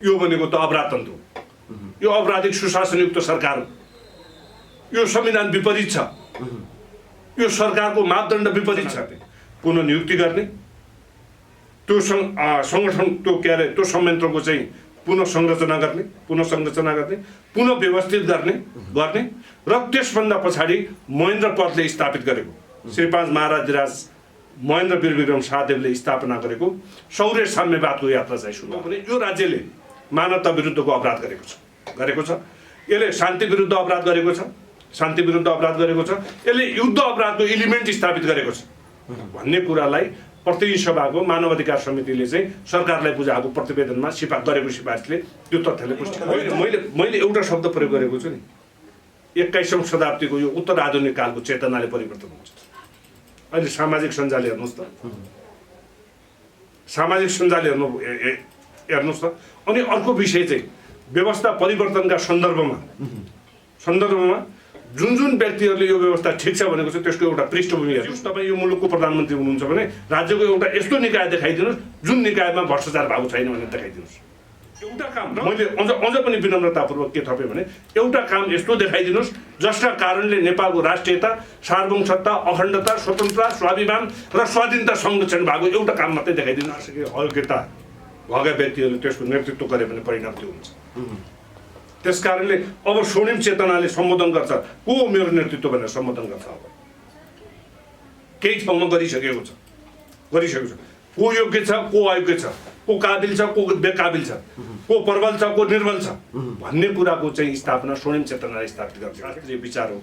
यो भनेको त अपराध तन्त्र हो, यो अपराधिक सुशासनयुक्त सरकार हो, यो संविधान विपरीत छ, यो सरकारको मापदण्ड विपरीत छ। पुनः नियुक्ति गर्ने, त्यो संगठन त्यो संयन्त्रको चाहिँ पुनः संरचना गर्ने, पुनः व्यवस्थित गर्ने र त्यसभन्दा पछाडि महेन्द्र पदले स्थापित गरेको श्री 5 महाराज महेन्द्र वीर विक्रम शाहदेवले स्थापना गरेको शौर्य साम्यवादको यात्रा चाहिँ सुरु भने यो राज्यले मानवता विरुद्धको अपराध गरेको छ, यसले शान्ति विरुद्ध अपराध गरेको छ, यसले युद्ध अपराधको एलिमेन्ट स्थापित गरेको छ भन्ने कुरालाई प्रतिनिधि सभाको मानवाधिकार समितिले चाहिँ सरकारलाई बुझाएको प्रतिवेदनमा सिफारिसले त्यो तथ्यले पुष्टि गर्यो। मैले एउटा शब्द प्रयोग गरेको छु नि, 21औं शताब्दीको यो उत्तर आधुनिक कालको चेतनाले परिवर्तन हुन्छ। अहिले सामाजिक सञ्जाल हेर्नुहोस् त, हेर्नुहोस् त। अनि अर्को विषय चाहिँ व्यवस्था परिवर्तनका सन्दर्भमा जुन व्यक्तिहरूले यो व्यवस्था ठिक छ भनेको छ त्यसको एउटा पृष्ठभूमि हेर्नुहोस्। तपाईँ यो मुलुकको प्रधानमन्त्री हुनुहुन्छ भने राज्यको एउटा यस्तो निकाय देखाइदिनुहोस् जुन निकायमा भ्रष्टाचार भएको छैन भनेर देखाइदिनुहोस्। एउटा काम मैले अझ पनि विनम्रतापूर्वक के थपेँ भने एउटा काम यस्तो देखाइदिनुहोस् जसका कारणले नेपालको राष्ट्रियता, सार्वभौमसत्ता, अखण्डता, स्वतन्त्रता, स्वाभिमान र स्वाधीनता संरक्षण भएको एउटा काम मात्रै देखाइदिनुहोस्। अयोग्यता भएका व्यक्तिहरूले त्यसको नेतृत्व गरे भने परिणाम त्यो हुन्छ। त्यसकारणले अब स्वर्णिम चेतनाले सम्बोधन गर्छ, को मेरो नेतृत्व भनेर सम्बोधन गर्छ। अब केही ठाउँमा गरिसकेको छ, को योग्य छ, को अयोग्य छ, को काबिल छ, को बेकाबिल छ, को प्रबल छ, को निर्बल छ भन्ने कुराको चाहिँ स्थापना स्वर्णिम चेतनाले स्थापित गर्छ। शास्त्रीय विचार हो।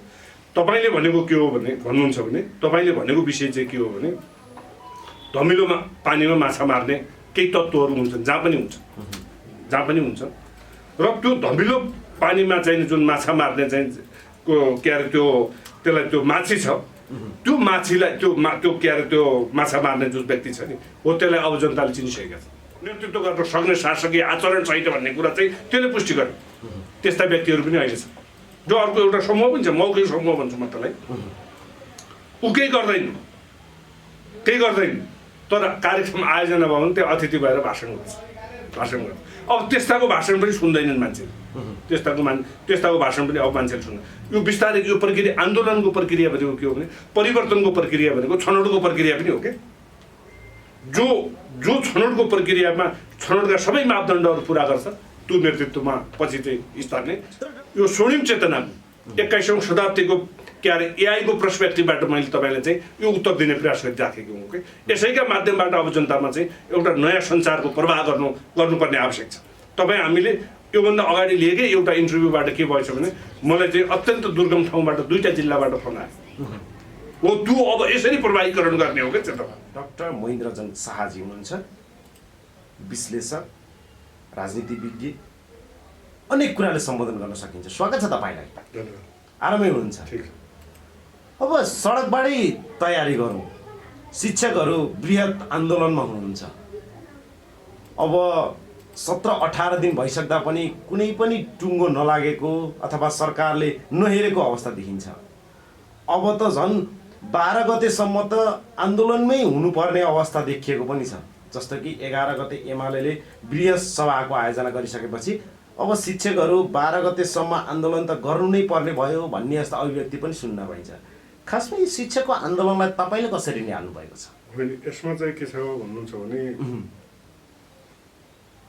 तपाईँले भनेको के हो भने भन्नुहुन्छ भने तपाईँले भनेको विषय चाहिँ के हो भने धमिलोमा पानीमा माछा मार्ने केही तत्त्वहरू हुन्छन्, जहाँ पनि हुन्छ र त्यो धमिलो पानीमा चाहिँ जुन माछा मार्ने चाहिँ के अरे त्यसलाई त्यो माछी छ, त्यो माछीलाई त्यो के अरे त्यो माछा मार्ने जुन व्यक्ति छ नि हो त्यसलाई अब जनताले चिनिसकेका छ। नेतृत्व गर्न सक्ने शासकीय आचरण छैन भन्ने कुरा चाहिँ त्यसले पुष्टि गर्यो। त्यस्ता व्यक्तिहरू पनि अहिले छ जो अर्को एउटा समूह पनि छ, मौखिक समूह भन्छु म त्यसलाई। ऊ केही गर्दैन तर कार्यक्रम आयोजना भयो भने त्यो अतिथि भएर भाषण गर्छ। अब त्यस्ताको भाषण पनि सुन्दैनन् मान्छेले, त्यस्ताको भाषण पनि अब मान्छेले सुन्दैन। यो बिस्तारै यो प्रक्रिया, आन्दोलनको प्रक्रिया भनेको के हो भने परिवर्तनको प्रक्रिया भनेको छनौटको प्रक्रिया पनि हो। के जो छनौटको प्रक्रियामा छनौटका सबै मापदण्डहरू पुरा गर्छ त्यो नेतृत्वमा पछि चाहिँ स्थान। यो स्वर्णिम चेतना 21औं शताब्दीको के अरे एआईको पर्सपेक्टिभबाट मैले तपाईँलाई चाहिँ यो उत्तर दिने प्रयास गरिराखेको हुँ कि यसैका माध्यमबाट अब जनतामा चाहिँ एउटा नयाँ सञ्चारको प्रवाह गर्नुपर्ने आवश्यक छ। तपाईँ हामीले योभन्दा अगाडि लिएकै एउटा इन्टरभ्यूबाट के भएछ भने मलाई चाहिँ अत्यन्त दुर्गम ठाउँबाट 2टा जिल्लाबाट फोन आयो हो, त्यो अब यसरी प्रवाहीकरण गर्ने हो क्या चेतना। डाक्टर महेन्द्रजन शाहजी हुनुहुन्छ, विश्लेषक, राजनीतिविज्ञ, अनेक कुराले सम्बोधन गर्न सकिन्छ। स्वागत छ तपाईँलाई। आरामै हुनुहुन्छ? अब सडकबाटै तयारी गरौँ। शिक्षकहरू बृहत आन्दोलनमा हुनुहुन्छ। अब 17-18 दिन भइसक्दा पनि कुनै पनि टुङ्गो नलागेको अथवा सरकारले नहेरेको अवस्था देखिन्छ। अब त झन् 12 गतेसम्म त आन्दोलनमै हुनुपर्ने अवस्था देखिएको पनि छ। जस्तो कि 11 गते एमाले बृहत सभाको आयोजना गरिसकेपछि अब शिक्षकहरू 12 गतेसम्म आन्दोलन त गर्नु नै पर्ने भयो भन्ने जस्तो अभिव्यक्ति पनि सुन्न पाइन्छ। खासमा यो शिक्षकको आन्दोलनलाई तपाईँले कसरी निहाल्नु भएको छ? यसमा चाहिँ के छ भन्नुहुन्छ भने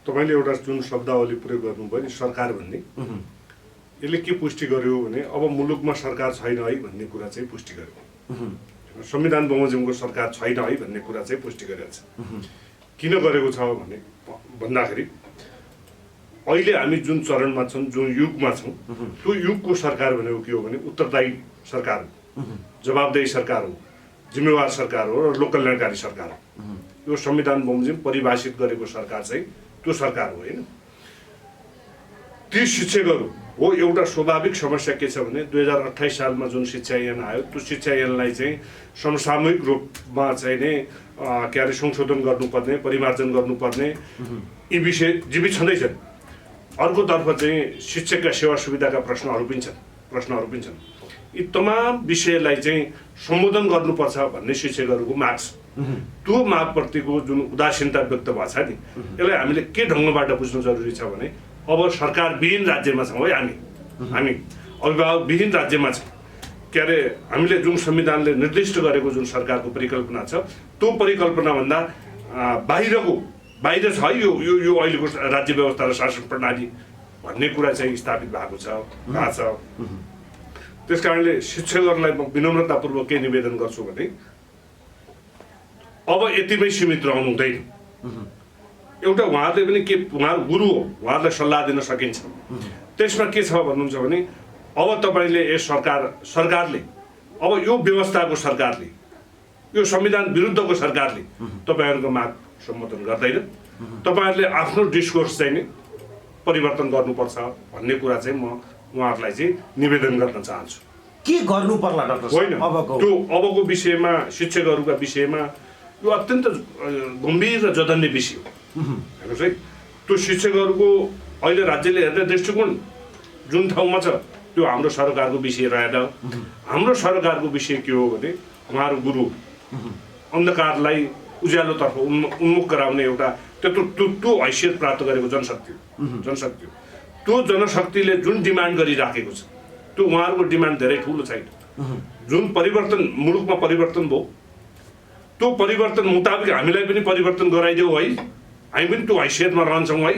तपाईँले एउटा जुन शब्दावली प्रयोग गर्नुभयो नि सरकार भन्ने, यसले के पुष्टि गर्यो भने अब मुलुकमा सरकार छैन है भन्ने कुरा चाहिँ पुष्टि गर्यो। संविधान बमोजिमको सरकार छैन है भन्ने कुरा चाहिँ पुष्टि गरेको छ। किन गरेको छ भने भन्दाखेरि अहिले हामी जुन चरणमा छौँ, जुन युगमा छौँ, त्यो युगको सरकार भनेको के हो भने उत्तरदायी सरकार हो, जवाबदेही सरकार हो, जिम्मेवार सरकार हो र लोककल्याणकारी सरकार हो। यो संविधान बमोजिम परिभाषित गरेको सरकार चाहिँ त्यो सरकार हो होइन। ती शिक्षकहरू हो एउटा स्वाभाविक समस्या के छ भने 2028 सालमा जुन शिक्षा ऐन आयो त्यो शिक्षा ऐनलाई चाहिँ समसामयिक रूपमा चाहिँ नै के अरे संशोधन गर्नुपर्ने, परिमार्जन गर्नुपर्ने यी विषय जीवित छँदैछन्। अर्कोतर्फ चाहिँ शिक्षकका सेवा सुविधाका प्रश्नहरू पनि छन्। यी तमाम विषयलाई चाहिँ सम्बोधन गर्नुपर्छ भन्ने शिक्षकहरूको माग छ। त्यो मागप्रतिको जुन उदासीनता व्यक्त भएको छ नि यसलाई हामीले के ढङ्गबाट बुझ्नु जरुरी छ भने अब सरकारविहीन राज्यमा छौँ है हामी अभिभावकविहीन राज्यमा छौँ। के अरे हामीले जुन संविधानले निर्दिष्ट गरेको जुन सरकारको परिकल्पना छ त्यो परिकल्पनाभन्दा बाहिर छ यो अहिलेको राज्य व्यवस्था र शासन प्रणाली भन्ने कुरा चाहिँ स्थापित भएको छ। त्यस कारणले शिक्षकहरूलाई म विनम्रतापूर्वक के निवेदन गर्छु भने अब यतिमै सीमित रहनु हुँदैन। एउटा उहाँहरूले पनि के उहाँ गुरु हो, उहाँहरूलाई सल्लाह दिन सकिन्छ। त्यसमा के छ भन्नुहुन्छ भने अब तपाईँले यस सरकारले अब यो व्यवस्थाको सरकारले यो संविधान विरुद्धको सरकारले तपाईँहरूको माग सम्बोधन गर्दैन। तपाईँहरूले आफ्नो डिस्कोर्स चाहिँ नि परिवर्तन गर्नुपर्छ भन्ने कुरा चाहिँ म उहाँहरूलाई चाहिँ निवेदन गर्न चाहन्छु। के गर्नु पर्ला डाक्टर होइन त्यो अबको विषयमा शिक्षकहरूका विषयमा यो अत्यन्त गम्भीर र जघन्य विषय हो। हेर्नुहोस् है त्यो शिक्षकहरूको अहिले राज्यले हेर्ने दृष्टिकोण जुन ठाउँमा छ त्यो हाम्रो सरकारको विषय रहेन। हाम्रो सरकारको विषय के हो भने उहाँहरू गुरु अन्धकारलाई उज्यालोतर्फ उन्मुख गराउने एउटा त्यो हैसियत प्राप्त गरेको जनशक्ति हो। त्यो जनशक्तिले जुन डिमान्ड गरिराखेको छ त्यो उहाँहरूको डिमान्ड धेरै ठुलो छैन। जुन परिवर्तन मुलुकमा परिवर्तन भयो त्यो परिवर्तन मुताबिक हामीलाई पनि परिवर्तन गराइदेऊ है, हामी पनि त्यो हैसियतमा रहन्छौँ है।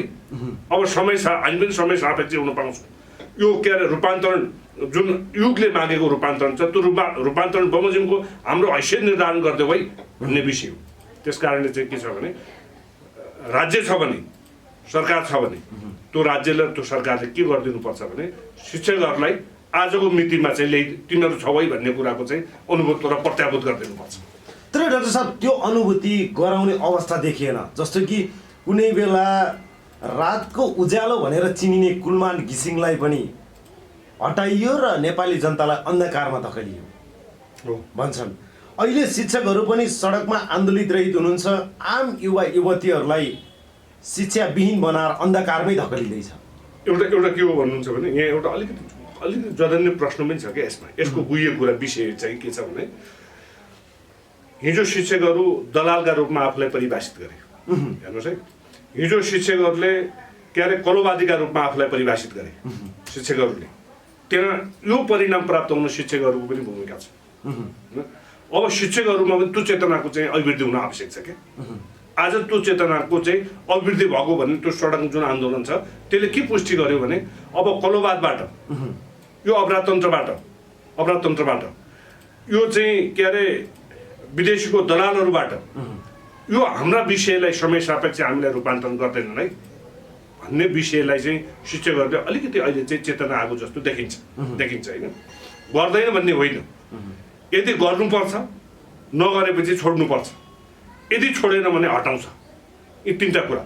अब हामी पनि समय सापेक्ष हुन पाउँछौँ। यो के अरे रूपान्तरण जुन युगले मागेको रूपान्तरण छ त्यो रूपान्तरण बमोजिमको हाम्रो हैसियत निर्धारण गरिदेऊ है भन्ने विषय हो। त्यस कारणले चाहिँ के छ भने राज्य छ भने सरकार छ भने त्यो राज्यले त्यो सरकारले के गरिदिनुपर्छ भने शिक्षकहरूलाई आजको मितिमा चाहिँ तिनीहरू छौ है भन्ने कुराको चाहिँ अनुभूत र प्रत्याभूत गरिदिनुपर्छ। तर डाक्टर साहब त्यो अनुभूति गराउने अवस्था देखिएन। जस्तो कि कुनै बेला रातको उज्यालो भनेर चिनिने कुलमान घिसिङलाई पनि हटाइयो र नेपाली जनतालाई अन्धकारमा धकेलियो भन्छन्। अहिले शिक्षकहरू पनि सडकमा आन्दोलित रहित हुनुहुन्छ। आम युवा युवतीहरूलाई शिक्षाविहीन बनाएर अन्धकारमै धकेलिँदैछ। एउटा के हो भन्नुहुन्छ भने यहाँ एउटा अलिकति जघन्य प्रश्न पनि छ क्या यसमा। यसको गुह्य कुरा विषय चाहिँ के छ भने हिजो शिक्षकहरू दलालका रूपमा आफूलाई परिभाषित गरे। हेर्नुहोस् है हिजो शिक्षकहरूले के अरे कलोवादीका रूपमा आफूलाई परिभाषित गरे शिक्षकहरूले। त्यहाँ यो परिणाम प्राप्त हुन शिक्षकहरूको पनि भूमिका छ। अब शिक्षकहरूमा पनि त्यो चेतनाको चाहिँ अभिवृद्धि हुन आवश्यक छ क्या। आज त्यो चेतनाको चाहिँ अभिवृद्धि भएको भने त्यो सडक जुन आन्दोलन छ त्यसले के पुष्टि गर्यो भने अब कलोवादबाट यो अपराधतन्त्रबाट यो चाहिँ के अरे विदेशीको दलालहरूबाट यो हाम्रा विषयलाई समय सापेक्ष हामीलाई रूपान्तरण गर्दैनन् है भन्ने विषयलाई चाहिँ शिक्षकहरूले अलिकति अहिले चाहिँ चेतना आएको जस्तो देखिन्छ होइन। गर्दैन भन्ने होइन। यदि गर्नुपर्छ नगरेपछि छोड्नुपर्छ। यदि छोडेन भने हटाउँछ। यी तिनवटा कुरा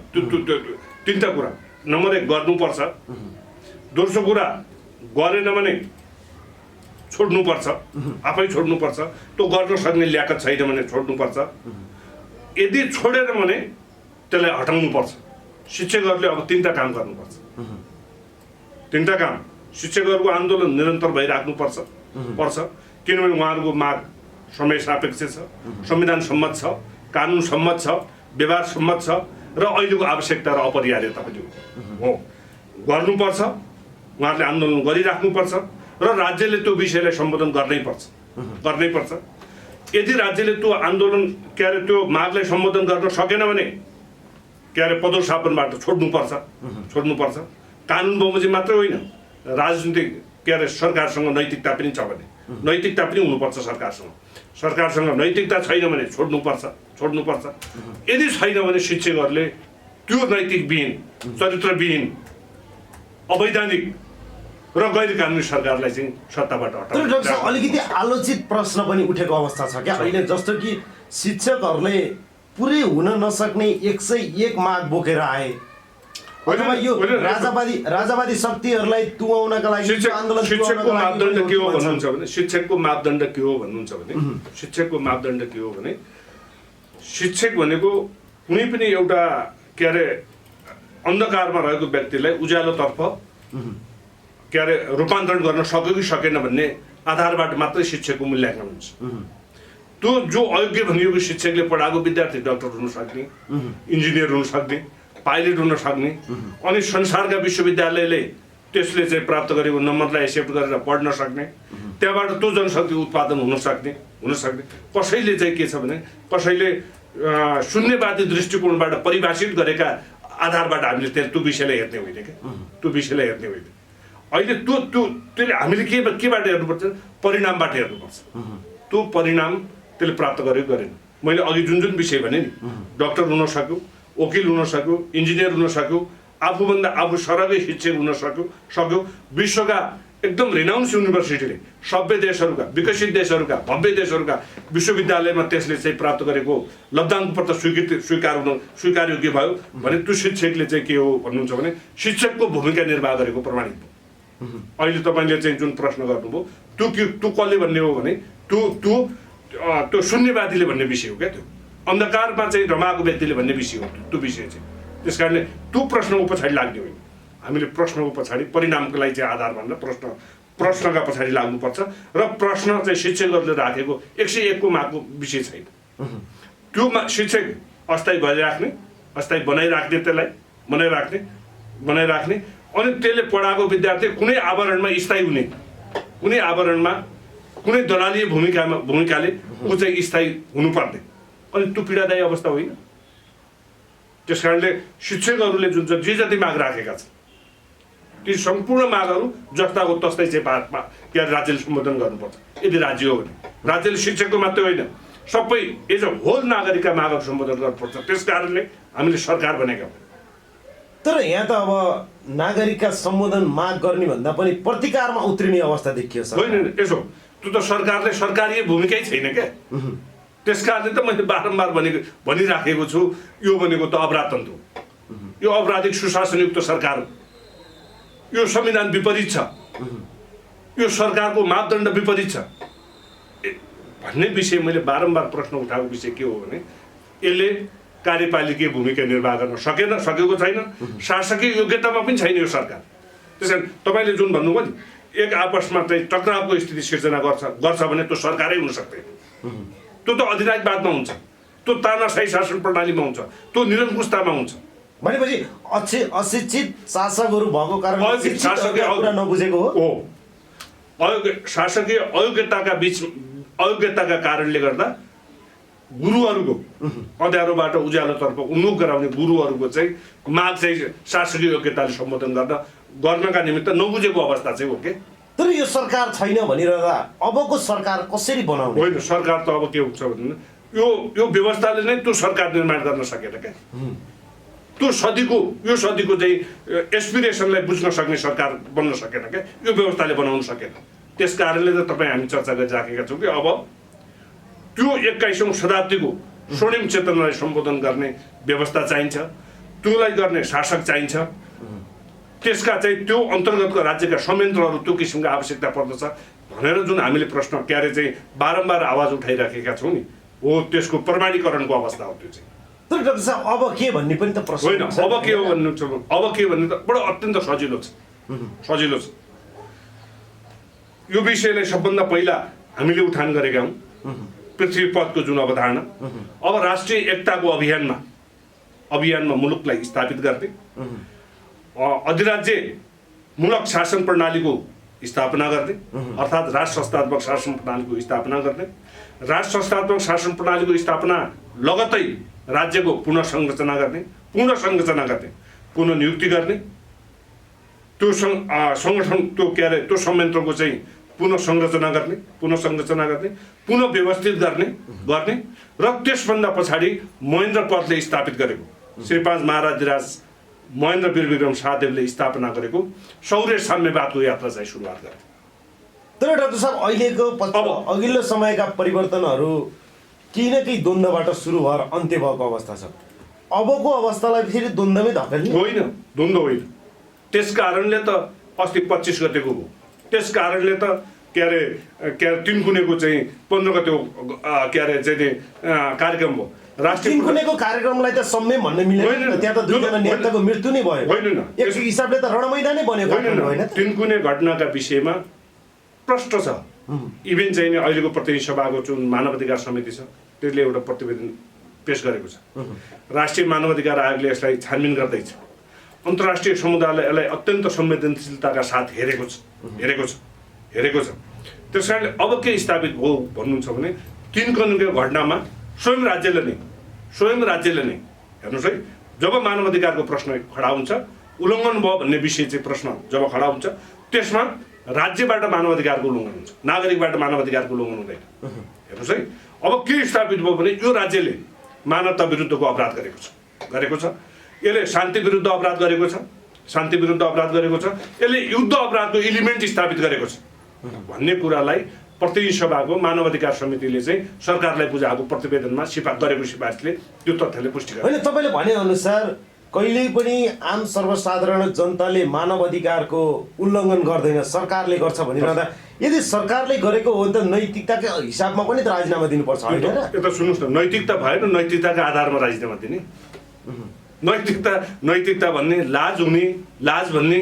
तिनवटा कुरा। नम्बर 1 गर्नुपर्छ। दोस्रो कुरा गरेन भने छोड्नुपर्छ। आफै छोड्नुपर्छ। त्यो गर्न सक्ने ल्याकत छैन भने छोड्नुपर्छ। यदि छोडेन भने त्यसलाई हटाउनुपर्छ। शिक्षकहरूले अब तिनवटा काम गर्नुपर्छ। तिनवटा काम शिक्षकहरूको आन्दोलन निरन्तर भइराख्नुपर्छ किनभने उहाँहरूको माग समय सापेक्ष छ, संविधान सम्मत छ, कानुन सम्मत छ, व्यवहार सम्मत छ र अहिलेको आवश्यकता र अपरिहार्यता पनि हो। गर्नुपर्छ। उहाँहरूले आन्दोलन गरिराख्नुपर्छ र राज्यले त्यो विषयलाई सम्बोधन गर्नै पर्छ। यदि राज्यले त्यो आन्दोलन के अरे त्यो मागलाई सम्बोधन गर्न सकेन भने के अरे पदोत्थापनबाट छोड्नुपर्छ। कानुन बमोजिम मात्रै होइन राजनीतिक के अरे सरकारसँग नैतिकता पनि छ भने नैतिकता पनि हुनुपर्छ सरकारसँग नैतिकता छैन भने छोड्नुपर्छ। यदि छैन भने शिक्षकहरूले त्यो नैतिकविहीन चरित्रविहीन अवैधानिक र गैर कानुनी सरकारलाई चाहिँ सत्ताबाट हटाउनु। अलिकति आलोचित प्रश्न पनि उठेको अवस्था छ क्या अहिले। जस्तो कि शिक्षकहरूले पुरै हुन नसक्ने 101 माग बोकेर आए अथवा यो राजावादी शक्तिहरूलाई तुवाउनका लागि शिक्षकको मापदण्ड के हो भन्नुहुन्छ भने शिक्षकको मापदण्ड के हो भने शिक्षक भनेको कुनै पनि एउटा के अरे अन्धकारमा रहेको व्यक्तिलाई उज्यालोतर्फ के अरे रूपान्तरण गर्न सक्यो कि सकेन भन्ने आधारबाट मात्रै शिक्षकको मूल्याङ्कन हुन्छ। त्यो जो अयोग्य भनिएको शिक्षकले पढाएको विद्यार्थी डाक्टर हुन सक्ने, इन्जिनियर हुन सक्ने, पाइलट हुन सक्ने, अनि संसारका विश्वविद्यालयले त्यसले चाहिँ प्राप्त गरेको नम्बरलाई एक्सेप्ट गरेर पढ्न सक्ने, त्यहाँबाट त्यो जनशक्ति उत्पादन हुन सक्ने। कसैले चाहिँ के छ भने कसैले शून्यवादी दृष्टिकोणबाट परिभाषित गरेका आधारबाट हामीले त्यो विषयलाई हेर्ने होइन क्या, त्यो विषयलाई हेर्ने होइन। अहिले त्यसले हामीले केबाट हेर्नुपर्छ? परिणामबाट हेर्नुपर्छ। त्यो परिणाम त्यसले प्राप्त गरेको गरेन। मैले अघि जुन विषय भने नि, डाक्टर हुन सक्यो, वकिल हुन सक्यो, इन्जिनियर हुन सक्यो, आफूभन्दा आफू सरकै शिक्षक हुन सक्यो। विश्वका एकदम रिनाउन्स युनिभर्सिटीले सभ्य देशहरूका, विकसित देशहरूका, भव्य देशहरूका विश्वविद्यालयमा त्यसले चाहिँ प्राप्त गरेको लब्धाङ्कपत्र स्वीकार योग्य भयो भने त्यो शिक्षकले चाहिँ के हो भन्नुहुन्छ भने शिक्षकको भूमिका निर्वाह गरेको प्रमाणित भयो। अहिले तपाईँले चाहिँ जुन प्रश्न गर्नुभयो त्यो कसले भन्ने हो भने त्यो शून्यवादीले भन्ने विषय हो क्या, त्यो अन्धकारमा चाहिँ रमाएको व्यक्तिले भन्ने विषय हो त्यो विषय चाहिँ। त्यस कारणले त्यो प्रश्नको पछाडि लाग्ने होइन, हामीले प्रश्नको पछाडि परिणामको लागि चाहिँ आधार भनेर प्रश्नका पछाडि लाग्नुपर्छ। र प्रश्न चाहिँ शिक्षकहरूले राखेको 101 मार्कको विषय छैन। त्यो शिक्षक अस्थायी भइराख्ने, अस्थायी बनाइराख्ने, त्यसलाई बनाइराख्ने अनि त्यसले पढाएको विद्यार्थी कुनै आवरणमा स्थायी हुने, कुनै आवरणमा कुनै दलालीय भूमिकाले ऊ चाहिँ स्थायी हुनुपर्ने, अनि त्यो पीडादायी अवस्था होइन। त्यस कारणले शिक्षकहरूले जुन चाहिँ जे जति माग राखेका छन् ती सम्पूर्ण मागहरू जस्ताको तस्तै चाहिँ राज्यले सम्बोधन गर्नुपर्छ। यदि राज्य हो भने राज्यले शिक्षकको मात्रै होइन, सबै एज अ होल नागरिकका मागहरू सम्बोधन गर्नुपर्छ। त्यस कारणले हामीले सरकार बनेका हौँ। तर यहाँ त अब नागरिकका सम्बोधन माग गर्ने भन्दा पनि प्रतिकारमा उत्रिने अवस्था देखियो सर। होइन, यसो त्यो त सरकारी भूमिकै छैन क्या। त्यस कारणले त मैले बारम्बार भनिराखेको छु, यो भनेको त अपराधतन्त्र हो, यो अपराधिक सुशासनयुक्त सरकार हो, यो संविधान विपरीत छ, यो सरकारको मापदण्ड विपरीत छ भन्ने विषय मैले बारम्बार प्रश्न उठाएको विषय के हो भने यसले कार्यपालिकीय भूमिका निर्वाह गर्न सकेको छैन, शासकीय योग्यतामा पनि छैन यो सरकार। त्यसैले तपाईँले जुन भन्नुभयो नि एक आपसमा चाहिँ टक्रावको स्थिति सिर्जना गर्छ भने त्यो सरकारै हुन सक्दैन। त्यो त अधिराज्यवादमा हुन्छ, त्यो तानाशाही शासन प्रणालीमा हुन्छ, त्यो निरङ्कुशतामा हुन्छ। भनेपछि अशिक्षित शासकहरू भएको कारणले कुरा नबुझेको हो। शासकीय अयोग्यताका कारणले गर्दा गुरुहरूको अँध्यारोबाट उज्यालोतर्फ उन्मुख गराउने गुरुहरूको चाहिँ माग चाहिँ शासकीय योग्यताले सम्बोधन गर्नका निमित्त नबुझेको अवस्था चाहिँ हो के। तर यो सरकार छैन भनिरहँदा अबको सरकार कसरी बनाउने? होइन, सरकार त अब के हुन्छ भने यो व्यवस्थाले नै त्यो सरकार निर्माण गर्न सकेन क्या। यो सदीको चाहिँ एस्पिरेसनलाई बुझ्न सक्ने सरकार बन्न सकेन क्या, यो व्यवस्थाले बनाउन सकेन। त्यस कारणले त तपाईँ हामी चर्चा गरिराखेका छौँ कि अब त्यो 21औं शताब्दीको स्वर्णिम चेतनालाई सम्बोधन गर्ने व्यवस्था चाहिन्छ, त्योलाई गर्ने शासक चाहिन्छ। त्यसका चाहिँ त्यो अन्तर्गतको राज्यका संयन्त्रहरू त्यो किसिमको आवश्यकता पर्दछ भनेर जुन हामीले प्रश्न चाहिँ बारम्बार आवाज उठाइराखेका छौँ नि, हो त्यसको प्रमाणीकरणको अवस्था हो त्यो चाहिँ। तर डाक्टर साहब अब के भन्ने पनि त प्रश्न होइन। अब के हो भन्नु छ, अब के भन्ने त बडो अत्यन्त सजिलो छ। यो विषयलाई सबभन्दा पहिला हामीले उठान गरेका हौँ पृथ्वी पथको जुन अवधारणा। अब राष्ट्रिय एकताको अभियानमा मुलुकलाई स्थापित गर्ने, अधिराज्यमूलक शासन प्रणालीको स्थापना गर्ने, अर्थात् राष्ट्र संस्थात्मक शासन प्रणालीको स्थापना गर्ने, राष्ट्र संस्थात्मक शासन प्रणालीको स्थापना लगतै राज्यको पुनः संरचना गर्ने, पुनः नियुक्ति गर्ने, त्यो सङ्गठन त्यो संयन्त्रको चाहिँ पुनः संरचना गर्ने, पुनः व्यवस्थित गर्ने र त्यसभन्दा पछाडि महेन्द्र पदले स्थापित गरेको श्री 5 महाराजधिराज महेन्द्र वीरविक्रम शाहदेवले स्थापना गरेको शौर्य साम्यवादको यात्रा चाहिँ सुरुवात गरे। तर डाक्टर साहब अहिलेको अघिल्लो समयका परिवर्तनहरू केही न केही द्वन्द्वबाट सुरु भएर अन्त्य भएको अवस्था छ। अबको अवस्थालाई फेरि द्वन्द्वमै धकेल्ने होइन, द्वन्द्व होइन। त्यस कारणले त अस्ति 25 गतेको हो, त्यस कारणले त के अरे तिनकुनेको चाहिँ 15 गतेको चाहिँ कार्यक्रम हो। राष्ट्रिय तिनकुनेको कार्यक्रमलाई त सम्मेम भन्न मिलेन, त्यहाँ त दुईजना नेताको मृत्यु नै भयो। होइन, एक हिसाबले त रणमैदानै बन्यो। होइन, तिनकुने घटनाका विषयमा प्रश्न छ, इभेन चाहिँ नि अहिलेको प्रतिनिधि सभाको जुन मानवाधिकार समिति छ त्यसले एउटा प्रतिवेदन पेश गरेको छ। राष्ट्रिय मानवाधिकार आयोगले यसलाई छानबिन गर्दैछ। अन्तर्राष्ट्रिय समुदायले यसलाई अत्यन्त संवेदनशीलताका साथ हेरेको छ। त्यस कारणले अब के स्थापित भयो भन्नुहुन्छ भने 3 कानुनको घटनामा स्वयं राज्यले नै हेर्नुहोस् है, जब मानवाधिकारको प्रश्न खडा हुन्छ, उल्लङ्घन भयो भन्ने विषय चाहिँ प्रश्न जब खडा हुन्छ, त्यसमा राज्यबाट मानवाधिकारको उल्लङ्घन हुन्छ, नागरिकबाट मानवाधिकारको उल्लङ्घन हुँदैन। हेर्नुहोस् है, अब के स्थापित भयो भने यो राज्यले मानवता विरुद्धको अपराध गरेको छ, यसले शान्ति विरुद्ध अपराध गरेको छ, यसले युद्ध अपराधको एलिमेन्ट स्थापित गरेको छ भन्ने कुरालाई प्रतिनिधि सभाको मानवाधिकार समितिले चाहिँ सरकारलाई बुझाएको प्रतिवेदनमा सिफारिसले त्यो तथ्यले पुष्टि गर्छ। होइन, तपाईँले भनेअनुसार कहिल्यै पनि आम सर्वसाधारण जनताले मानवाधिकारको उल्लङ्घन गर्दैन, सरकारले गर्छ भनिरहँदा यदि सरकारले गरेको हो भने त नैतिकताकै हिसाबमा पनि त राजीनामा दिनुपर्छ होइन र? यता सुन्नुहोस् न, नैतिकता भएन, नैतिकताका आधारमा राजीनामा दिने। नैतिकता भन्ने लाज भन्ने,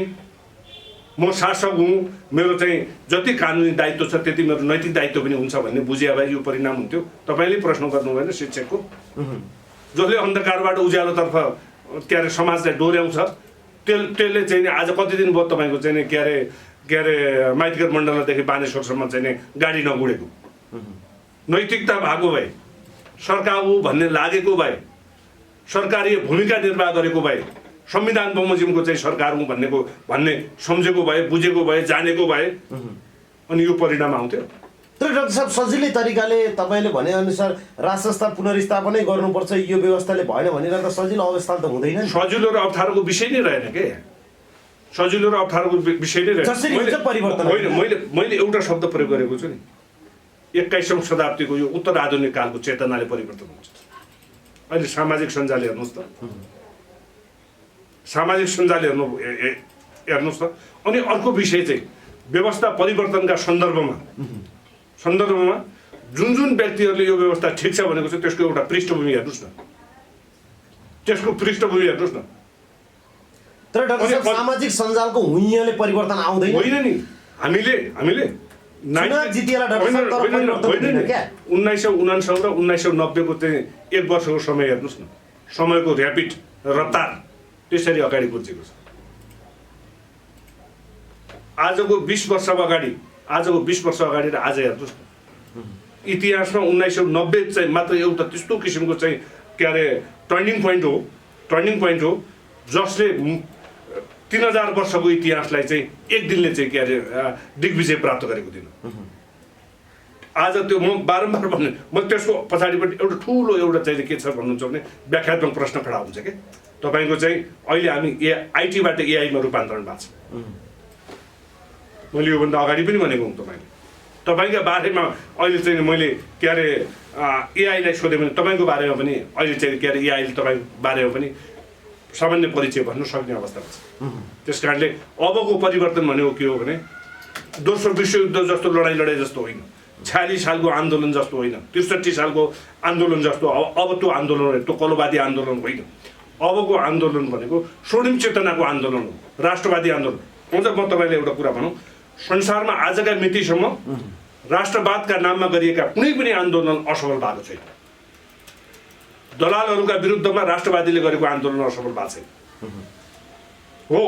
म शासक हुँ, मेरो चाहिँ जति कानुनी दायित्व छ त्यति मेरो नैतिक दायित्व पनि हुन्छ भन्ने बुझिया भए यो परिणाम हुन्थ्यो। तपाईँले प्रश्न गर्नु भएन शिक्षकको, जसले अन्धकारबाट उज्यालोतर्फ के अरे समाजलाई डोर्याउँछ, त्यसले चाहिँ आज कति दिन भयो तपाईँको चाहिँ के अरे माइतीघर मण्डलदेखि बानेश्वरसम्म चाहिँ गाडी नगुडेको। नैतिकता भएको भए, सरकार हो भन्ने लागेको भए, सरकारी भूमिका निर्वाह गरेको भए, संविधान बमोजिमको चाहिँ सरकार हुँ भन्ने सम्झेको भए, बुझेको भए, जानेको भए, अनि यो परिणाम आउँथ्यो। तर डाक्टर साहब, सजिलै तरिकाले तपाईँले भनेअनुसार राष्ट्र पुनर्स्थापनै गर्नुपर्छ, यो व्यवस्थाले भएन भनेर त सजिलो अवस्था त हुँदैन। सजिलो र अप्ठ्यारोको विषय नै रहेन के, सजिलो र अप्ठ्यारोको विषय नै रहेन। मैले एउटा शब्द प्रयोग गरेको छु नि, 21औं शताब्दीको यो उत्तर आधुनिक कालको चेतनाले परिवर्तन हुन्छ। अहिले सामाजिक सञ्जाल हेर्नुहोस् त, अनि अर्को विषय चाहिँ व्यवस्था परिवर्तनका सन्दर्भमा जुन व्यक्तिहरूले यो व्यवस्था ठिक छ भनेको छ त्यसको एउटा पृष्ठभूमि हेर्नुहोस् न। तर डाक्टर साहब, सामाजिक सञ्जालको हुइयाले परिवर्तन आउँदैन होइन नि। हामीले 1999 र 1990 को चाहिँ 1 वर्षको समय हेर्नुहोस् न, समयको ऱ्यापिड रफ्तार त्यसरी अगाडि बढेको छ। आजको 20 वर्ष अगाडि र आज हेर्नुहोस् न, इतिहासमा 1990 चाहिँ मात्र एउटा त्यस्तो किसिमको चाहिँ के अरे टर्निङ पोइन्ट हो जसले 3000 वर्षको इतिहासलाई चाहिँ एक दिनले चाहिँ के अरे दिग्विजय प्राप्त गरेको दिन। आज त्यो म बारम्बार भन्ने, म त्यसको पछाडिपट्टि एउटा ठुलो एउटा चाहिँ के छ भन्नुहुन्छ भने व्याख्यात्मक प्रश्न खडा हुन्छ के, तपाईँको चाहिँ अहिले हामी आइटीबाट एआईमा रूपान्तरण भएको छ। मैले योभन्दा अगाडि पनि भनेको हुँ तपाईँका बारेमा अहिले चाहिँ मैले के अरे एआईलाई सोधेँ भने तपाईँको बारेमा पनि अहिले चाहिँ के अरे एआईले तपाईँको बारेमा पनि सामान्य परिचय भन्नु सक्ने अवस्थामा छ। त्यस कारणले अबको परिवर्तन भनेको के हो भने दोस्रो विश्वयुद्ध जस्तो लडाइँ जस्तो होइन, 46 सालको आन्दोलन जस्तो होइन, 63 सालको आन्दोलन जस्तो अब त्यो आन्दोलन त्यो कलोवादी आन्दोलन होइन। अबको आन्दोलन भनेको स्वर्णिम चेतनाको आन्दोलन हो, राष्ट्रवादी आन्दोलन। हुन्छ, म तपाईँलाई एउटा कुरा भनौँ, संसारमा आजका मितिसम्म राष्ट्रवादका नाममा गरिएका कुनै पनि आन्दोलन असफल भएको छैन। दलालहरूका विरुद्धमा राष्ट्रवादीले गरेको आन्दोलन असफल भएको छैन हो।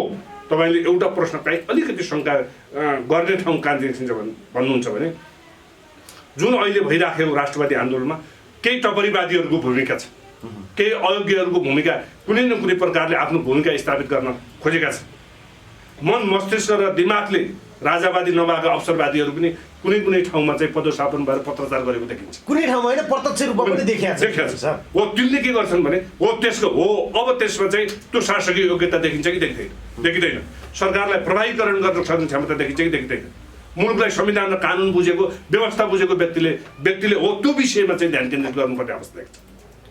तपाईँले एउटा प्रश्न काहीँ अलिकति शङ्का गर्ने ठाउँ कहाँ देखिन्छ भन्नुहुन्छ भने जुन अहिले भइराखेको राष्ट्रवादी आन्दोलनमा केही टपरीवादीहरूको भूमिका छ, केही अयोग्यहरूको भूमिका कुनै न कुनै प्रकारले आफ्नो भूमिका स्थापित गर्न खोजेका छन्। मन मस्तिष्क र दिमागले राजावादी नभएका अवसरवादीहरू पनि कुनै ठाउँमा चाहिँ पदस्थापन भएर पत्रचार गरेको देखिन्छ। कुनै ठाउँमा होइन, प्रत्यक्ष रूपमा पनि देखिएको छ। हो, तिनले के गर्छन् भने अब त्यसमा चाहिँ त्यो शासकीय योग्यता देखिन्छ कि देखिँदैन, सरकारलाई प्रभावीकरण गर्न सक्ने क्षमता देखिन्छ कि देखिँदैन, मुलुकलाई संविधान र कानुन बुझेको व्यवस्था बुझेको व्यक्तिले हो त्यो विषयमा चाहिँ ध्यान केन्द्रित गर्नुपर्ने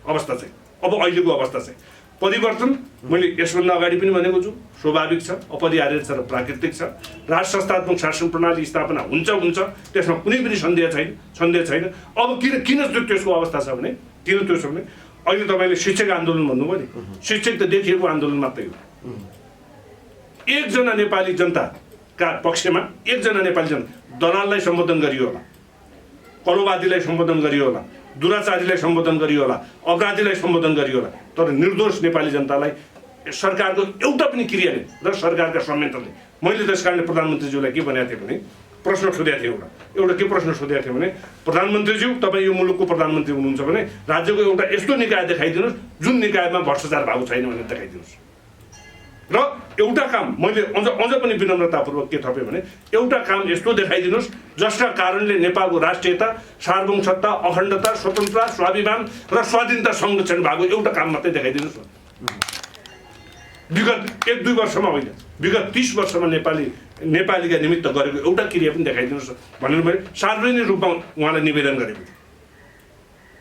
अवस्था चाहिँ अब अहिलेको अवस्था चाहिँ परिवर्तन मैले यसभन्दा अगाडि पनि भनेको छु, स्वाभाविक छ, अपरिहार्य छ र प्राकृतिक छ। राष्ट्र संस्थात्मक शासन प्रणाली स्थापना हुन्छ, त्यसमा कुनै पनि सन्देह छैन। अब किन त्यसको अवस्था छ भने अहिले तपाईँले शिक्षक आन्दोलन भन्नुभयो नि, शिक्षक त देखिएको आन्दोलन मात्रै हो। एकजना नेपाली जनता का पक्षमा एकजना नेपाली जन दलाललाई सम्बोधन गरियो होला, कलोवादीलाई सम्बोधन गरियो होला, दुराचारीलाई सम्बोधन गरियो होला, अपराधीलाई सम्बोधन गरियो होला, तर निर्दोष नेपाली जनतालाई सरकारको एउटा पनि क्रियाले र सरकारका संयन्त्रले मैले त्यस कारणले प्रधानमन्त्रीज्यूलाई के भनेको थिएँ भने प्रश्न सोधेको थिएँ एउटा के प्रश्न सोधेको थिएँ भने प्रधानमन्त्रीज्यू तपाईँ यो मुलुकको प्रधानमन्त्री हुनुहुन्छ भने राज्यको एउटा यस्तो निकाय देखाइदिनुहोस् जुन निकायमा भ्रष्टाचार भएको छैन भनेर देखाइदिनुहोस्। र एउटा काम मैले अझ पनि विनम्रतापूर्वक के थपेँ भने एउटा काम यस्तो देखाइदिनुहोस् जसका कारणले नेपालको राष्ट्रियता, सार्वभौमसत्ता, अखण्डता, स्वतन्त्रता, स्वाभिमान र स्वाधीनता संरक्षण भएको एउटा काम मात्रै देखाइदिनुहोस् न। विगत 1-2 वर्षमा होइन, विगत 30 वर्षमा नेपालीका निमित्त गरेको एउटा क्रिया पनि देखाइदिनुहोस् भनेर मैले सार्वजनिक रूपमा उहाँलाई निवेदन गरेको थिएँ।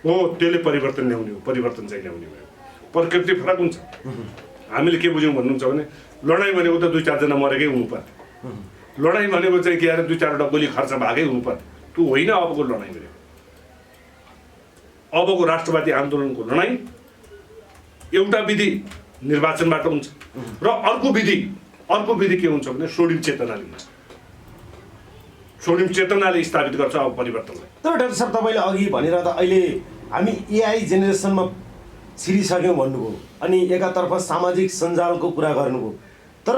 हो त्यसले परिवर्तन ल्याउने हो, परिवर्तन चाहिँ ल्याउने भयो। प्रकृति फरक हुन्छ। हामीले के बुझ्यौँ भन्नुहुन्छ भने लडाइँ भनेको त 2-4 जना मरेकै हुनुपर्छ, लडाइँ भनेको चाहिँ के अरे 2-4वटा गोली खर्च भएकै हुनुपर्छ। त्यो होइन अबको लडाइँ भनेको। अबको राष्ट्रवादी आन्दोलनको लडाइँ एउटा विधि निर्वाचनबाट हुन्छ र अर्को विधि के हुन्छ भने स्वर्णिम चेतनाले हुन्छ। स्वर्णिम चेतनाले स्थापित गर्छ अब परिवर्तनलाई। तर डाक्टर साहब तपाईँले अघि भनेर त अहिले हामी एआई जेनेरेसनमा छिरिसक्यौँ भन्नुभयो, अनि एकातर्फ सामाजिक सञ्जालको कुरा गर्नुभयो, तर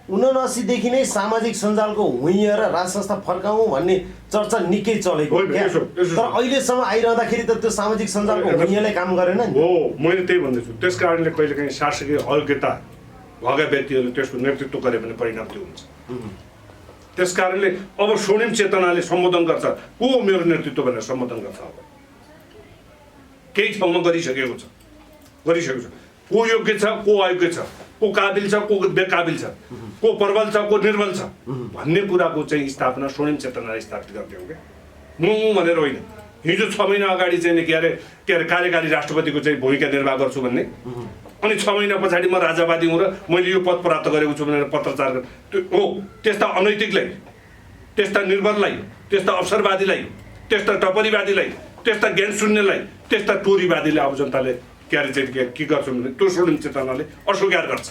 79देखि नै सामाजिक सञ्जालको हुइएर राज संस्था फर्काउँ भन्ने चर्चा निकै चलेको, तर अहिलेसम्म आइरहँदाखेरि त त्यो सामाजिक सञ्जालको हुइएले काम गरेन नि। हो, मैले त्यही भन्दैछु। त्यस कारणले कहिलेकाहीँ शासकीय अयोग्यता भएका व्यक्तिहरूले त्यसको नेतृत्व गरे भने परिणाम त्यो हुन्छ। त्यस कारणले अब स्वर्णिम चेतनाले सम्बोधन गर्छ को मेरो नेतृत्व भनेर सम्बोधन गर्छ। अब केही ठाउँमा गरिसकेको छ, को योग्य छ, को अयोग्य छ, को काबिल छ, को बेकाबिल छ, को प्रबल छ, को निर्बल छ भन्ने कुराको चाहिँ स्थापना स्वर्णिम चेतनाले स्थापित गरिदियो क्या। म भनेर होइन, हिजो 6 महिना अगाडि चाहिँ के अरे कार्यकारी राष्ट्रपतिको चाहिँ भूमिका निर्वाह गर्छु भन्ने, अनि 6 महिना पछाडि म राजावादी हुँ र मैले यो पद प्राप्त गरेको छु भनेर पत्रचार हो। त्यस्ता अनैतिकलाई, त्यस्ता निर्बललाई, त्यस्ता अवसरवादीलाई, त्यस्ता टपरीवादीलाई, त्यस्ता ज्ञान शून्यलाई, त्यस्ता टोरीवादीले अब जनताले के अरे चाहिँ के गर्छ भने त्यो स्वर्णिम चेतनाले अस्वीकार गर्छ।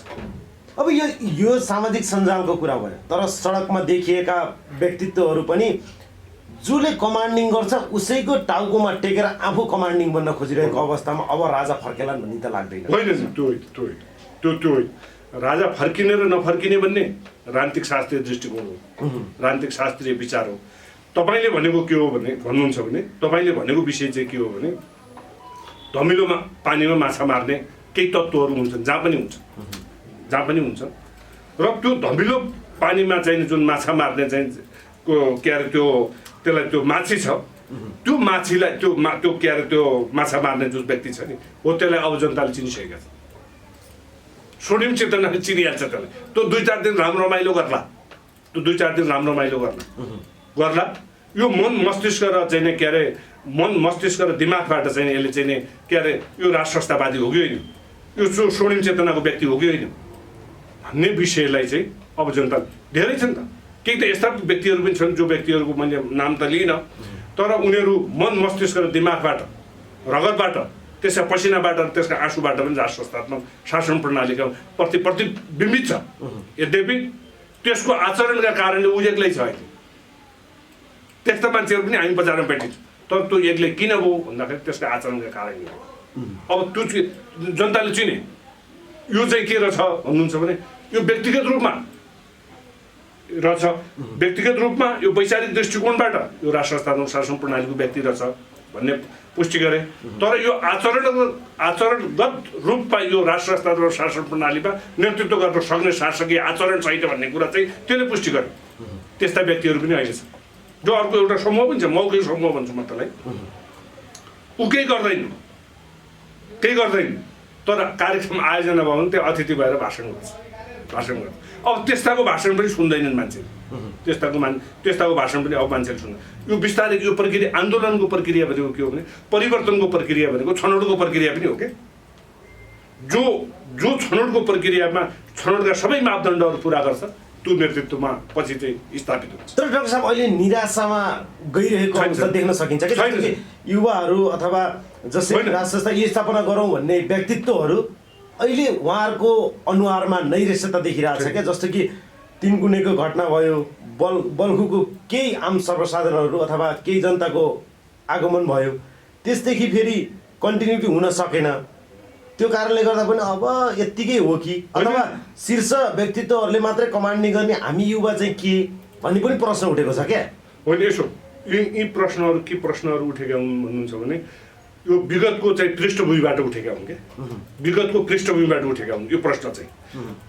अब यो सामाजिक सञ्जालको कुरा भयो, तर सडकमा देखिएका व्यक्तित्वहरू पनि जसले कमान्डिङ गर्छ उसैको टाउकोमा टेकेर आफू कमान्डिङ बन्न खोजिरहेको अवस्थामा अब राजा फर्केलान् भन्ने त लाग्दैन। होइन, त्यो राजा फर्किने र नफर्किने भन्ने राजनीतिक शास्त्रीय दृष्टिकोण हो, राजनीतिक शास्त्रीय विचार हो। तपाईँले भनेको के हो भने भन्नुहुन्छ भने तपाईँले भनेको विषय चाहिँ के हो भने धमिलोमा पानीमा माछा मार्ने केही तत्त्वहरू हुन्छन्, जहाँ पनि हुन्छ र त्यो धमिलो पानीमा चाहिँ जुन माछा मार्ने चाहिँ के अरे त्यसलाई त्यो माछी छ, त्यो माछीलाई त्यो के अरे त्यो माछा मार्ने जुन व्यक्ति छ नि हो त्यसलाई अब जनताले चिनिसकेका छ। स्वर्णिम चेतनाले चिनिहाल्छ त्यसलाई। त्यो 2-4 दिन राम्रो रमाइलो गर्ला, यो मन मस्तिष्क र चाहिँ के अरे दिमागबाट चाहिँ यसले चाहिँ के अरे यो राष्ट्र संस्थावादी हो कि होइन, यो स्वर्णिम चेतनाको व्यक्ति हो कि होइन भन्ने विषयलाई चाहिँ अब जनता धेरै छन् त। केही त यस्ता व्यक्तिहरू पनि छन् जो व्यक्तिहरूको मैले नाम त लिइनँ, तर उनीहरू मन मस्तिष्क र दिमागबाट, रगतबाट, त्यसका पसिनाबाट, त्यसका आँसुबाट पनि राष्ट्र संस्थात्मक शासन प्रणालीका प्रति प्रतिबिम्बित छ। यद्यपि त्यसको आचरणका कारणले ऊ एक्लै छ। अहिले त्यस्ता मान्छेहरू पनि हामी बजारमा भेटिन्छ, तर त्यो एक्लै किन भयो भन्दाखेरि त्यसको आचरणका कारणले हो। अब त्यो जनताले चिने यो चाहिँ के रहेछ भन्नुहुन्छ भने यो व्यक्तिगत रूपमा यो वैचारिक दृष्टिकोणबाट यो राष्ट्र संस्थात्मक शासन प्रणालीको व्यक्ति रहेछ भन्ने पुष्टि गरे, तर यो आचरणगत रूपमा यो राष्ट्र संस्थात्मक शासन प्रणालीमा नेतृत्व गर्न सक्ने शासकीय आचरण छैन भन्ने कुरा चाहिँ त्यसले पुष्टि गर्यो। त्यस्ता व्यक्तिहरू पनि अहिले छ, जो अर्को एउटा समूह पनि छ, मौखिक समूह भन्छु म त्यसलाई। ऊ केही गर्दैन, तर कार्यक्रम आयोजना भयो भने त्यो अतिथि भएर भाषण गर्छ। अब त्यस्ताको भाषण पनि सुन्दैनन् मान्छेले, त्यस्ताको भाषण पनि अब मान्छेले सुन्दैन। यो बिस्तारै यो प्रक्रिया, आन्दोलनको प्रक्रिया भनेको के हो भने परिवर्तनको प्रक्रिया भनेको छनौटको प्रक्रिया पनि हो क्या। जो छनौटको प्रक्रियामा छनौटका सबै मापदण्डहरू पुरा गर्छ त्यो नेतृत्वमा पछि चाहिँ स्थापित हुन्छ। तर डाक्टर साहब अहिले निराशामा गइरहेको अवस्था देख्न सकिन्छ कि युवाहरू अथवा जसले राज संस्था स्थापना गरौँ भन्ने व्यक्तित्वहरू अहिले उहाँहरूको अनुहारमा नैराश्यता देखिरहेको छ क्या। जस्तो कि तिनकुनेको घटना भयो, बल्खुको केही आम सर्वसाधारणहरू अथवा केही जनताको आगमन भयो, त्यसदेखि फेरि कन्टिन्युटी हुन सकेन। त्यो कारणले गर्दा पनि अब यत्तिकै हो कि अथवा शीर्ष व्यक्तित्वहरूले मात्रै कमान्डिङ गर्ने, हामी युवा चाहिँ के भन्ने पनि प्रश्न उठेको छ क्या। होइन, यसो यी प्रश्नहरू के प्रश्नहरू उठेका हुन् भन्नुहुन्छ भने यो विगतको चाहिँ पृष्ठभूमिबाट उठेका हुन् क्या, विगतको पृष्ठभूमिबाट उठेका हुन् यो प्रश्न चाहिँ।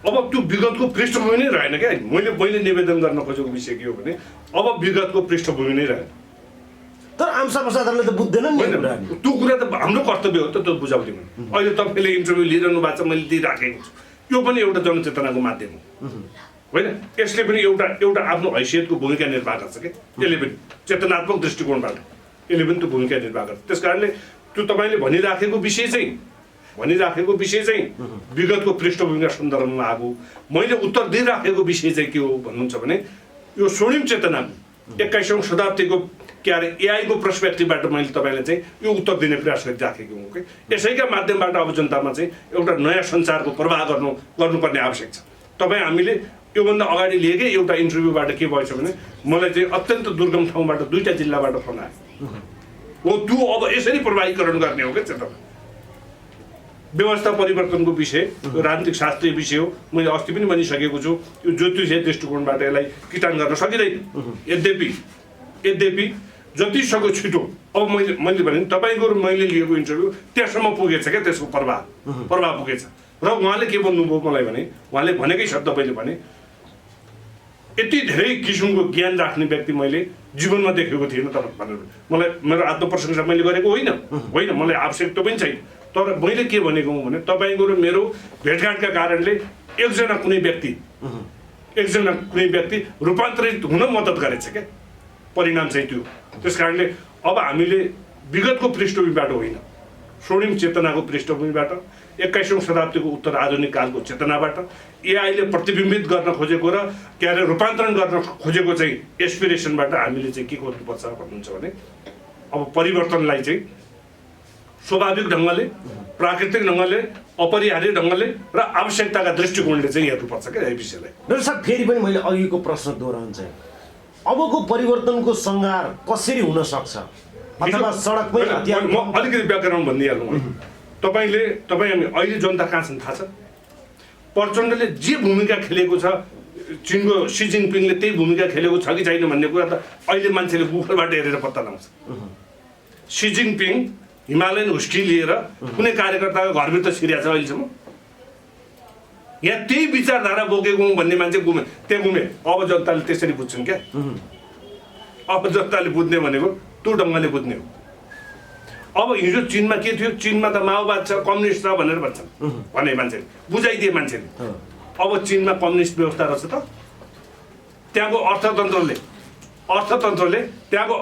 अब त्यो विगतको पृष्ठभूमि नै रहेन क्या। मैले निवेदन गर्न खोजेको विषय के हो भने अब विगतको पृष्ठभूमि नै रहेन। तर आम सर्वसाधारणले त बुझ्दैन नि त्यो कुरा त हाम्रो कर्तव्य हो त त्यो बुझाउने। अहिले तपाईँले इन्टरभ्यू लिइरहनु भएको छ, मैले दिइराखेको छु, यो पनि एउटा जनचेतनाको माध्यम हो होइन। यसले पनि एउटा आफ्नो हैसियतको भूमिका निर्वाह गर्छ क्या। यसले पनि चेतनात्मक दृष्टिकोणबाट यसले पनि त्यो भूमिका निर्वाह गर्छ। त्यस कारणले त्यो तपाईँले भनिराखेको विषय चाहिँ विगतको पृष्ठभूमिका सन्दर्भमा आएको। मैले उत्तर दिइराखेको विषय चाहिँ के हो भन्नुहुन्छ भने यो स्वर्णिम चेतना 21औं शताब्दीको के अरे एआईको पर्सपेक्टिभबाट मैले तपाईँलाई चाहिँ यो उत्तर दिने प्रयास गरिराखेको हुँ कि यसैका माध्यमबाट अब जनतामा चाहिँ एउटा नयाँ संसारको प्रवाह गर्नुपर्ने आवश्यक छ। तपाईँ हामीले योभन्दा अगाडि लिएकै एउटा इन्टरभ्यूबाट के भएछ भने मलाई चाहिँ अत्यन्त दुर्गम ठाउँबाट 2टा जिल्लाबाट फोन आयो हो। त्यो अब यसरी प्रवाहीकरण गर्ने हो क्या चेतना। व्यवस्था परिवर्तनको विषय राजनीतिक शास्त्रीय विषय हो। मैले अस्ति पनि भनिसकेको छु, यो ज्योतिषीय दृष्टिकोणबाट यसलाई किटान गर्न सकिँदैन। यद्यपि जति सक्यो छिटो अब मैले भने तपाईँको र मैले लिएको इन्टरभ्यू त्यहाँसम्म पुगेछ क्या, त्यसको प्रभाव पुगेछ। र उहाँले के भन्नुभयो मलाई भने उहाँले भनेकै शब्द मैले भने यति धेरै किसिमको ज्ञान राख्ने व्यक्ति मैले जीवनमा देखेको थिएन तर भनेर। मलाई मेरो आत्मप्रशंसा मैले गरेको होइन, मलाई आवश्यकता पनि छैन। तर मैले के भनेको हुँ भने तपाईँको र मेरो भेटघाटका कारणले एकजना कुनै व्यक्ति रूपान्तरित हुन मद्दत गरेछ क्या। परिणाम चाहिँ त्यो। त्यस कारणले अब हामीले विगतको पृष्ठभूमिबाट होइन, स्वर्णिम चेतनाको पृष्ठभूमिबाट 21औं शताब्दीको उत्तर आधुनिक कालको चेतनाबाट एआईले प्रतिबिम्बित गर्न खोजेको र के अरे रूपान्तरण गर्न खोजेको चाहिँ एस्पिरेसनबाट हामीले चाहिँ के गर्नुपर्छ भन्नुहुन्छ भने अब परिवर्तनलाई चाहिँ स्वाभाविक ढङ्गले, प्राकृतिक ढङ्गले, अपरिहार्य ढङ्गले र आवश्यकताका दृष्टिकोणले चाहिँ हेर्नुपर्छ क्या यो विषयलाई। डाक्टर साहब, फेरि पनि मैले अघिको प्रश्न दोहोऱ्याउँछु, अबको परिवर्तनको सङ्घार कसरी हुन सक्छ अथवा सडकमै हतियार? म अलिकति व्याकरण भनिदिइहालौँ। तपाईँ हामी अहिले जनता कहाँ छन् थाहा छ? प्रचण्डले जे भूमिका खेलेको छ, चिनको सी जिनपिङले त्यही भूमिका खेलेको छ कि छैन भन्ने कुरा त अहिले मान्छेले गुगलबाट हेरेर पत्ता लगाउँछ। सी जिनपिङ हिमालयन हुस्की लिएर कुनै कार्यकर्ताको घरभित्र छिरेको छ अहिलेसम्म? यहाँ त्यही विचारधारा बोकेको हुँ भन्ने मान्छे त्यहाँ गुमे। अब जनताले त्यसरी बुझ्छन् क्या। अब जनताले बुझ्ने भनेको त्यो ढङ्गले बुझ्ने हो। अब हिजो चीनमा के थियो, चीनमा त माओवाद छ, कम्युनिस्ट छ भनेर भन्छन् भने मान्छेले बुझाइदिए मान्छेले। अब चीनमा कम्युनिस्ट व्यवस्था रहेछ त? त्यहाँको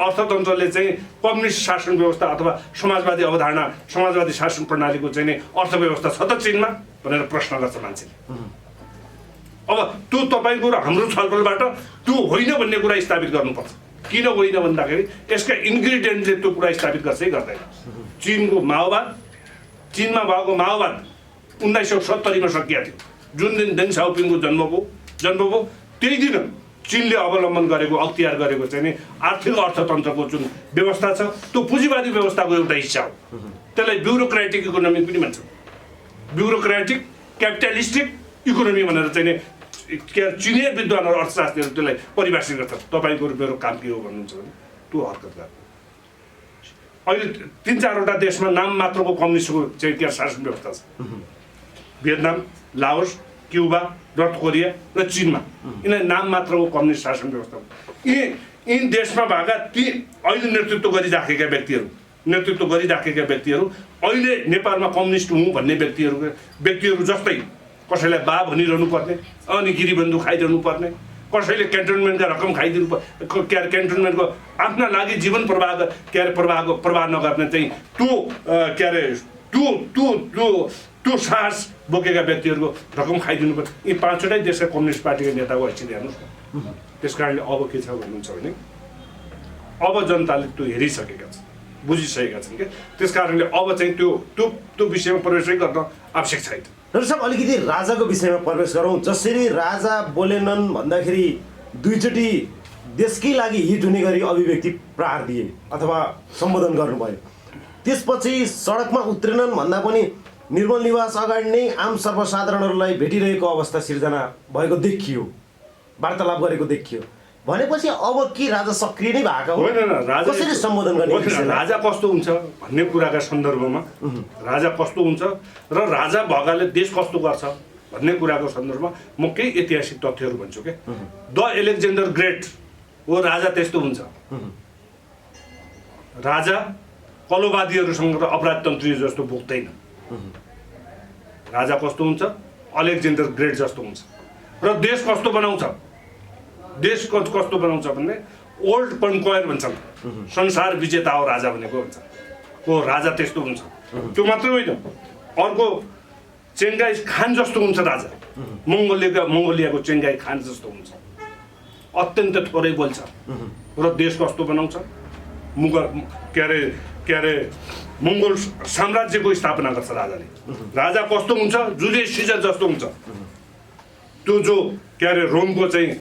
अर्थतन्त्रले चाहिँ कम्युनिस्ट शासन व्यवस्था अथवा समाजवादी अवधारणा, समाजवादी शासन प्रणालीको चाहिँ नै अर्थव्यवस्था छ त चीनमा भनेर प्रश्न गर्छ मान्छेले। अब त्यो तपाईँको र हाम्रो छलफलबाट त्यो होइन भन्ने कुरा स्थापित गर्नुपर्छ। किन होइन भन्दाखेरि यसका इन्ग्रिडियन्टले त्यो कुरा स्थापित गर्छै गर्दैन। चीनमा भएको माओवाद 1970 सकिएको थियो। जुन दिन देङ साओपिङको जन्म भयो त्यही दिन चीनले अवलम्बन गरेको, अख्तियार गरेको चाहिँ नि आर्थिक अर्थतन्त्रको जुन व्यवस्था छ त्यो पुँजीवादी व्यवस्थाको एउटा हिस्सा हो। त्यसलाई ब्युरोक्रेटिक इकोनोमी पनि भन्छ। ब्युरोक्रेटिक क्यापिटलिस्टिक इकोनोमी भनेर चाहिँ नि चिनिया विद्वानहरू, अर्थशास्त्रीहरू त्यसलाई परिभाषित गर्छ। तपाईँको मेरो काम के हो भन्नुहुन्छ भने त्यो हरकत गर्नु। अहिले 3-4वटा देशमा नाम मात्रको कम्युनिस्टको चाहिँ के शासन व्यवस्था छ। Vietnam, Laos, Cuba, north Korea र चीनमा यिनीहरू नाम मात्रको कम्युनिस्ट शासन व्यवस्था। यी देशमा भएका ती अहिले नेतृत्व गरिराखेका व्यक्तिहरू अहिले नेपालमा कम्युनिस्ट हुँ भन्ने व्यक्तिहरू जस्तै कसैलाई बा भनिरहनु पर्ने, अनि गिरीबन्धु खाइरहनु पर्ने, कसैले क्यान्टोनमेन्टका रकम खाइदिनु के अरे क्यान्टोनमेन्टको आफ्ना लागि जीवन प्रवाह नगर्ने चाहिँ त्यो साहस बोकेका व्यक्तिहरूको रकम खाइदिनु पर्छ। यी 5वटै देशका कम्युनिस्ट पार्टीका नेताको हैसियत हेर्नुहोस् न। त्यस कारणले अब के छ भन्नुहुन्छ भने अब जनताले त्यो हेरिसकेका छन्, बुझिसकेका छन् क्या। त्यस कारणले अब चाहिँ त्यो विषयमा प्रवेशै गर्न आवश्यक छैन। डाक्टर साहब अलिकति राजाको विषयमा प्रवेश गरौँ। जसरी राजा बोलेनन् भन्दाखेरि दुईचोटि देशकै लागि हिट हुने गरी अभिव्यक्ति प्रहार दिए अथवा सम्बोधन गर्नुभयो। त्यसपछि सडकमा उत्रेनन् भन्दा पनि निर्मल निवास अगाडि नै आम सर्वसाधारणहरूलाई भेटिरहेको अवस्था सिर्जना भएको देखियो, वार्तालाप गरेको देखियो। भनेपछि अब के राजा सक्रिय नै भएको हो? होइन, राजा कसरी सम्बोधन गर्ने? राजा कस्तो हुन्छ भन्ने कुराका सन्दर्भमा राजा कस्तो हुन्छ र राजा भएकाले देश कस्तो गर्छ भन्ने कुराको सन्दर्भमा म केही ऐतिहासिक तथ्यहरू भन्छु के। द एलेक्जेन्डर ग्रेट हो राजा त्यस्तो हुन्छ। राजा कलोवादीहरूसँग र अपराधतन्त्री जस्तो बोक्दैन। राजा कस्तो हुन्छ? अलेक्जेन्डर ग्रेट जस्तो हुन्छ। र देश कस्तो बनाउँछ? देश कस्तो बनाउँछ भन्ने ओल्ड कन्क्वायर भन्छन्, संसार विजेता हो राजा भनेको भन्छ। हो राजा त्यस्तो हुन्छ। त्यो मात्रै होइन, अर्को चेङ्गाई खान जस्तो हुन्छ राजा। मङ्गोलियाको चेङ्गाई खान जस्तो हुन्छ। अत्यन्त थोरै बोल्छ र देश कस्तो बनाउँछ? के अरे मङ्गोल साम्राज्यको स्थापना गर्छ राजाले। राजा कस्तो हुन्छ? जुलियस सिजर जस्तो हुन्छ। त्यो जो के अरे रोमको चाहिँ